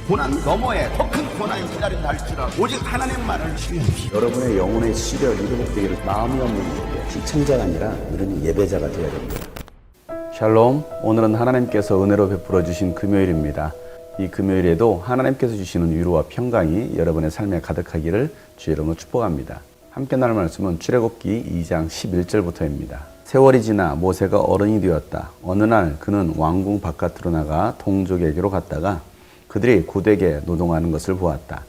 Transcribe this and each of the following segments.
고난 너머에 더 큰 고난이 기다린다 할지라도 오직 하나님만을 신뢰합시다. 여러분의 영혼의 시력이 회복되기를 마음이 없는 분에게 시청자가 아니라 우리는 예배자가 되어야 됩니다. 샬롬, 오늘은 하나님께서 은혜로 베풀어 주신 금요일입니다. 이 금요일에도 하나님께서 주시는 위로와 평강이 여러분의 삶에 가득하기를 주의 이름으로 축복합니다. 함께 나눌 말씀은 출애굽기 2장 11절부터입니다. 세월이 지나 모세가 어른이 되었다. 어느 날 그는 왕궁 바깥으로 나가 동족에게로 갔다가 그들이 고되게 노동하는 것을 보았다.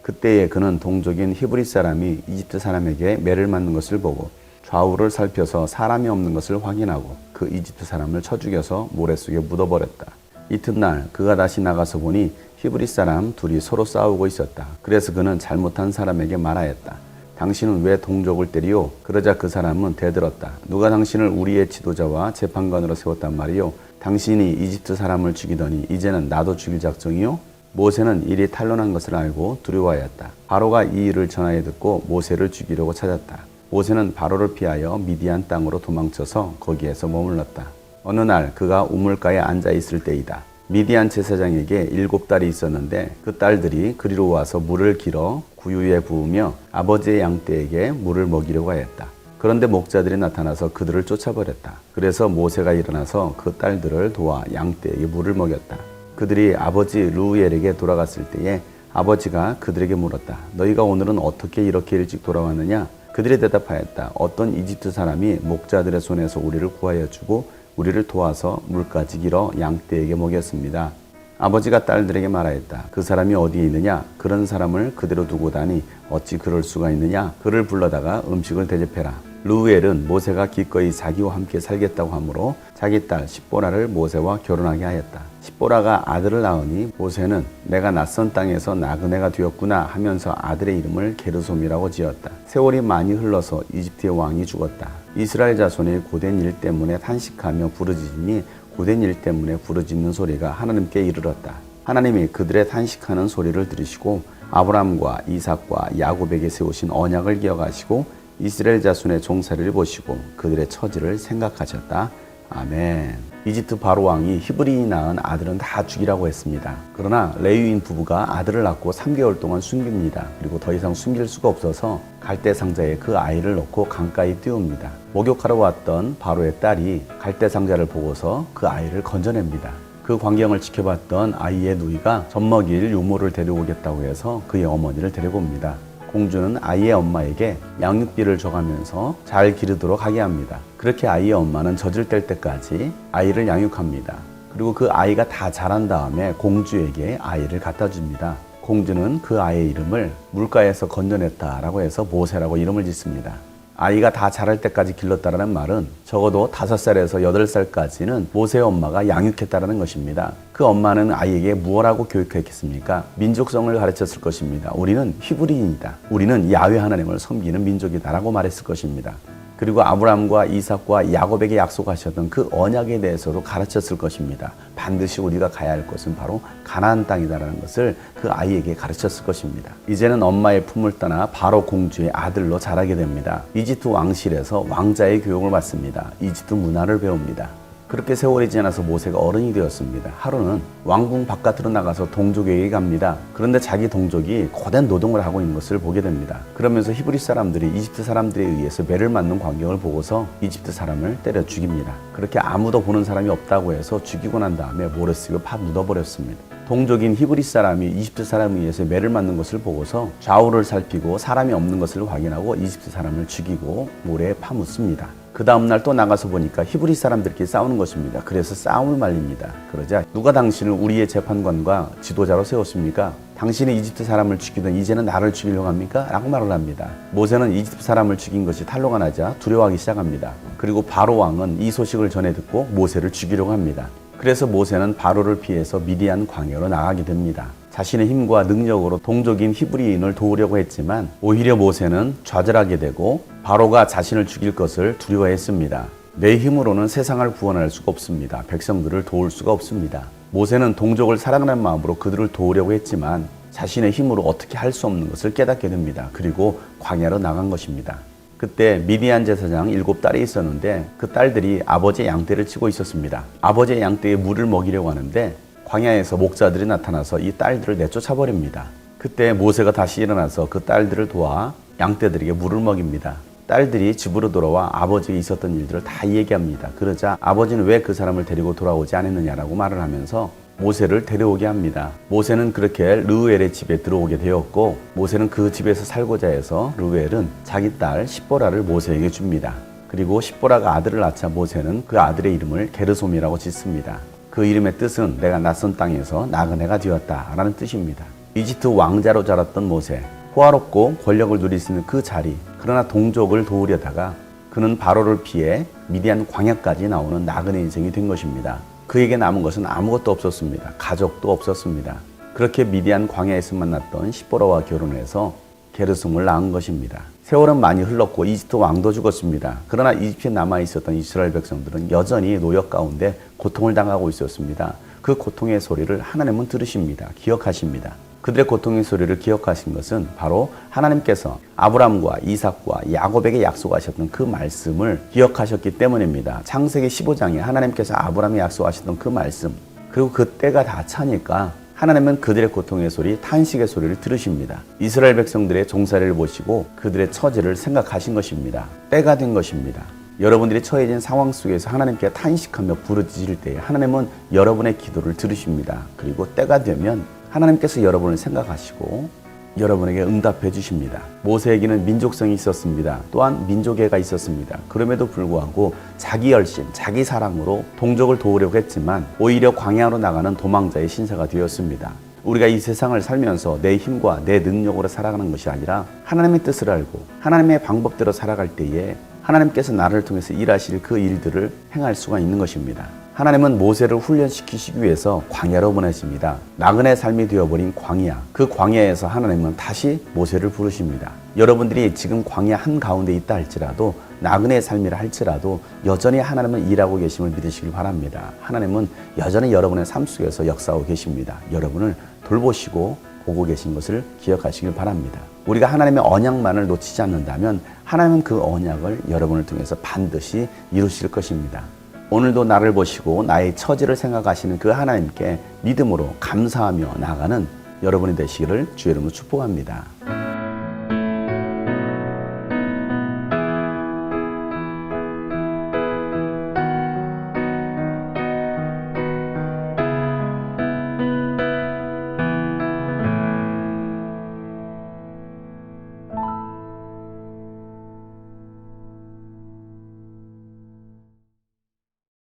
그때에 그는 동족인 히브리 사람이 이집트 사람에게 매를 맞는 것을 보고 좌우를 살펴서 사람이 없는 것을 확인하고 그 이집트 사람을 쳐 죽여서 모래 속에 묻어버렸다. 이튿날 그가 다시 나가서 보니 히브리 사람 둘이 서로 싸우고 있었다. 그래서 그는 잘못한 사람에게 말하였다. 당신은 왜 동족을 때리요? 그러자 그 사람은 대들었다. 누가 당신을 우리의 지도자와 재판관으로 세웠단 말이요? 당신이 이집트 사람을 죽이더니 이제는 나도 죽일 작정이요? 모세는 일이 탄로난 것을 알고 두려워하였다. 바로가 이 일을 전하여 듣고 모세를 죽이려고 찾았다. 모세는 바로를 피하여 미디안 땅으로 도망쳐서 거기에서 머물렀다. 어느 날 그가 우물가에 앉아 있을 때이다. 미디안 제사장에게 7딸이 있었는데 그 딸들이 그리로 와서 물을 길어 구유에 부으며 아버지의 양떼에게 물을 먹이려고 하였다. 그런데 목자들이 나타나서 그들을 쫓아버렸다. 그래서 모세가 일어나서 그 딸들을 도와 양떼에게 물을 먹였다. 그들이 아버지 르우엘에게 돌아갔을 때에 아버지가 그들에게 물었다. 너희가 오늘은 어떻게 이렇게 일찍 돌아왔느냐? 그들이 대답하였다. 어떤 이집트 사람이 목자들의 손에서 우리를 구하여 주고 우리를 도와서 물까지 길어 양떼에게 먹였습니다. 아버지가 딸들에게 말하였다. 그 사람이 어디에 있느냐? 그런 사람을 그대로 두고 다니 어찌 그럴 수가 있느냐? 그를 불러다가 음식을 대접해라. 르우엘은 모세가 기꺼이 자기와 함께 살겠다고 하므로 자기 딸 십보라를 모세와 결혼하게 하였다. 십보라가 아들을 낳으니 모세는 내가 낯선 땅에서 나그네가 되었구나 하면서 아들의 이름을 게르솜이라고 지었다. 세월이 많이 흘러서 이집트의 왕이 죽었다. 이스라엘 자손이 고된 일 때문에 탄식하며 부르짖으니 고된 일 때문에 부르짖는 소리가 하나님께 이르렀다. 하나님이 그들의 탄식하는 소리를 들으시고 아브라함과 이삭과 야곱에게 세우신 언약을 기억하시고 이스라엘 자손의 종살이를 보시고 그들의 처지를 생각하셨다. 아멘. 이집트 바로 왕이 히브리인이 낳은 아들은 다 죽이라고 했습니다. 그러나 레위인 부부가 아들을 낳고 3개월 동안 숨깁니다. 그리고 더 이상 숨길 수가 없어서 갈대 상자에 그 아이를 넣고 강가에 띄웁니다. 목욕하러 왔던 바로의 딸이 갈대 상자를 보고서 그 아이를 건져냅니다. 그 광경을 지켜봤던 아이의 누이가 젖먹일 유모를 데려오겠다고 해서 그의 어머니를 데리고 옵니다. 공주는 아이의 엄마에게 양육비를 줘가면서 잘 기르도록 하게 합니다. 그렇게 아이의 엄마는 젖을 뗄 때까지 아이를 양육합니다. 그리고 그 아이가 다 자란 다음에 공주에게 아이를 갖다 줍니다. 공주는 그 아이의 이름을 물가에서 건져냈다라고 해서 모세라고 이름을 짓습니다. 아이가 다 자랄 때까지 길렀다라는 말은 적어도 5살에서 8살까지는 모세의 엄마가 양육했다라는 것입니다. 그 엄마는 아이에게 무엇라고 교육했겠습니까? 민족성을 가르쳤을 것입니다. 우리는 히브리인이다. 우리는 야훼 하나님을 섬기는 민족이다 라고 말했을 것입니다. 그리고 아브라함과 이삭과 야곱에게 약속하셨던 그 언약에 대해서도 가르쳤을 것입니다. 반드시 우리가 가야 할 것은 바로 가나안 땅이다라는 것을 그 아이에게 가르쳤을 것입니다. 이제는 엄마의 품을 떠나 바로 공주의 아들로 자라게 됩니다. 이집트 왕실에서 왕자의 교육을 받습니다. 이집트 문화를 배웁니다. 그렇게 세월이 지나서 모세가 어른이 되었습니다. 하루는 왕궁 바깥으로 나가서 동족에게 갑니다. 그런데 자기 동족이 고된 노동을 하고 있는 것을 보게 됩니다. 그러면서 히브리 사람들이 이집트 사람들에 의해서 매를 맞는 광경을 보고서 이집트 사람을 때려 죽입니다. 그렇게 아무도 보는 사람이 없다고 해서 죽이고 난 다음에 모래 속에 파 묻어버렸습니다. 동족인 히브리 사람이 이집트 사람에 의해서 매를 맞는 것을 보고서 좌우를 살피고 사람이 없는 것을 확인하고 이집트 사람을 죽이고 모래에 파 묻습니다. 그 다음날 또 나가서 보니까 히브리 사람들끼리 싸우는 것입니다. 그래서 싸움을 말립니다. 그러자 누가 당신을 우리의 재판관과 지도자로 세웠습니까? 당신이 이집트 사람을 죽이던 이제는 나를 죽이려고 합니까? 라고 말을 합니다. 모세는 이집트 사람을 죽인 것이 탄로가 나자 두려워하기 시작합니다. 그리고 바로 왕은 이 소식을 전해 듣고 모세를 죽이려고 합니다. 그래서 모세는 바로를 피해서 미디안 광야로 나가게 됩니다. 자신의 힘과 능력으로 동족인 히브리인을 도우려고 했지만 오히려 모세는 좌절하게 되고 바로가 자신을 죽일 것을 두려워했습니다. 내 힘으로는 세상을 구원할 수가 없습니다. 백성들을 도울 수가 없습니다. 모세는 동족을 사랑하는 마음으로 그들을 도우려고 했지만 자신의 힘으로 어떻게 할 수 없는 것을 깨닫게 됩니다. 그리고 광야로 나간 것입니다. 그때 미디안 제사장 7딸이 있었는데 그 딸들이 아버지의 양떼를 치고 있었습니다. 아버지의 양떼에 물을 먹이려고 하는데 광야에서 목자들이 나타나서 이 딸들을 내쫓아 버립니다. 그때 모세가 다시 일어나서 그 딸들을 도와 양떼들에게 물을 먹입니다. 딸들이 집으로 돌아와 아버지가 있었던 일들을 다 얘기합니다. 그러자 아버지는 왜 그 사람을 데리고 돌아오지 않았느냐라고 말을 하면서 모세를 데려오게 합니다. 모세는 그렇게 르우엘의 집에 들어오게 되었고, 모세는 그 집에서 살고자 해서 르우엘은 자기 딸 십보라를 모세에게 줍니다. 그리고 십보라가 아들을 낳자 모세는 그 아들의 이름을 게르솜이라고 짓습니다. 그 이름의 뜻은 내가 낯선 땅에서 나그네가 되었다 라는 뜻입니다. 이집트 왕자로 자랐던 모세, 호화롭고 권력을 누릴 수 있는 그 자리, 그러나 동족을 도우려다가 그는 바로를 피해 미디안 광야까지 나오는 나그네 인생이 된 것입니다. 그에게 남은 것은 아무것도 없었습니다. 가족도 없었습니다. 그렇게 미디안 광야에서 만났던 십보라와 결혼해서 게르솜을 낳은 것입니다. 세월은 많이 흘렀고 이집트 왕도 죽었습니다. 그러나 이집트에 남아있었던 이스라엘 백성들은 여전히 노역 가운데 고통을 당하고 있었습니다. 그 고통의 소리를 하나님은 들으십니다. 기억하십니다. 그들의 고통의 소리를 기억하신 것은 바로 하나님께서 아브라함과 이삭과 야곱에게 약속하셨던 그 말씀을 기억하셨기 때문입니다. 창세기 15장에 하나님께서 아브라함에 약속하셨던 그 말씀, 그리고 그 때가 다 차니까 하나님은 그들의 고통의 소리, 탄식의 소리를 들으십니다. 이스라엘 백성들의 종살이를 보시고 그들의 처지를 생각하신 것입니다. 때가 된 것입니다. 여러분들이 처해진 상황 속에서 하나님께 탄식하며 부르짖을 때 하나님은 여러분의 기도를 들으십니다. 그리고 때가 되면 하나님께서 여러분을 생각하시고 여러분에게 응답해 주십니다. 모세에게는 민족성이 있었습니다. 또한 민족애가 있었습니다. 그럼에도 불구하고 자기 열심, 자기 사랑으로 동족을 도우려고 했지만 오히려 광야로 나가는 도망자의 신세가 되었습니다. 우리가 이 세상을 살면서 내 힘과 내 능력으로 살아가는 것이 아니라 하나님의 뜻을 알고 하나님의 방법대로 살아갈 때에 하나님께서 나를 통해서 일하실 그 일들을 행할 수가 있는 것입니다. 하나님은 모세를 훈련시키시기 위해서 광야로 보내십니다. 나그네 삶이 되어버린 광야, 그 광야에서 하나님은 다시 모세를 부르십니다. 여러분들이 지금 광야 한가운데 있다 할지라도 나그네 삶이라 할지라도 여전히 하나님은 일하고 계심을 믿으시길 바랍니다. 하나님은 여전히 여러분의 삶 속에서 역사하고 계십니다. 여러분을 돌보시고 보고 계신 것을 기억하시길 바랍니다. 우리가 하나님의 언약만을 놓치지 않는다면 하나님은 그 언약을 여러분을 통해서 반드시 이루실 것입니다. 오늘도 나를 보시고 나의 처지를 생각하시는 그 하나님께 믿음으로 감사하며 나아가는 여러분이 되시기를 주의 이름으로 축복합니다.